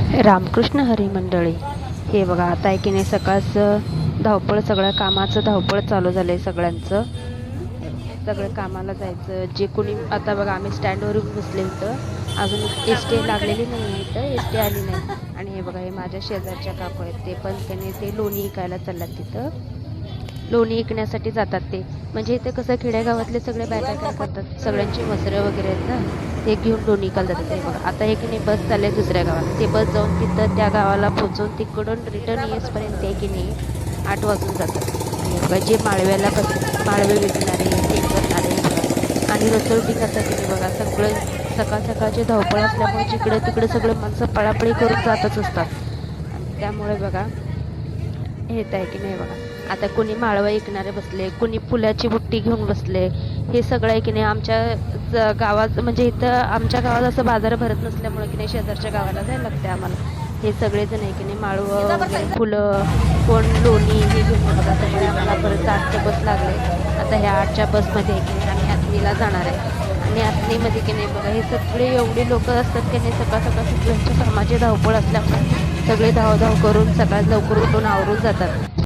रामकृष्ण हरी मंडळी. हे बघा आता आहे की नाही सकाळचं धावपळ, सगळं कामाचं धावपळ चालू झालं आहे सगळ्यांचं. सगळं कामाला जायचं. जे कोणी आता बघा आम्ही स्टँडवर येऊन बसले इथं, अजून एस टी लागलेली नाही आहे इथं, एस टी आली नाही. आणि हे बघा हे माझ्या शेजारच्या काकू आहेत, ते पण त्याने ते लोणी विकायला चालल्यात तिथं. लोणी विकण्यासाठी जातात ते. म्हणजे इथे कसं खेडेगावातले सगळे बायका काय करतात, सगळ्यांची मसरं वगैरे आहेत ना, ते घेऊन लोणी विकायला जातात. ते बघा आता हे की नाही बस चालले दुसऱ्या गावाला, ते बस जाऊन तिथं त्या गावाला पोचून तिकडून रिटर्न येईपर्यंत आहे की नाही 8 वाजून जातात. आणि बघा जे माळव्याला माळवे विकणारे ते करणारे बघा, आणि रसोलटिंग की नाही बघा सगळं सकाळ सकाळची धावपळ असल्यामुळे जिकडे तिकडे सगळे माणसं पळापळी करून जातच असतात. आणि त्यामुळे बघा हेच आहे की नाही बघा, आता कोणी माळवं ऐकणारे बसले, कोणी फुलाची बुट्टी घेऊन बसले. हे सगळं आहे की नाही आमच्या गावात, म्हणजे इथं आमच्या गावात असं बाजार भरत नसल्यामुळे की नाही शेजारच्या गावाला जायला लागते आम्हाला. हे सगळेजण आहे की नाही माळवं वगैरे फुलं, कोण लोणी हे घेऊन बघा सगळे. आम्हाला परत 8च्या बस लागले. आता ह्या 8च्या बसमध्ये आहे की नाही आम्ही आथनीला जाणार आहे. आणि आथनीमध्ये की नाही बघा हे सगळे एवढे लोक असतात की नाही, सकाळ सकाळ सगळ्यांच्या कामाची धावपळ असल्यामुळे सगळे धावधाव करून सकाळ लवकर उठून आवरून जातात.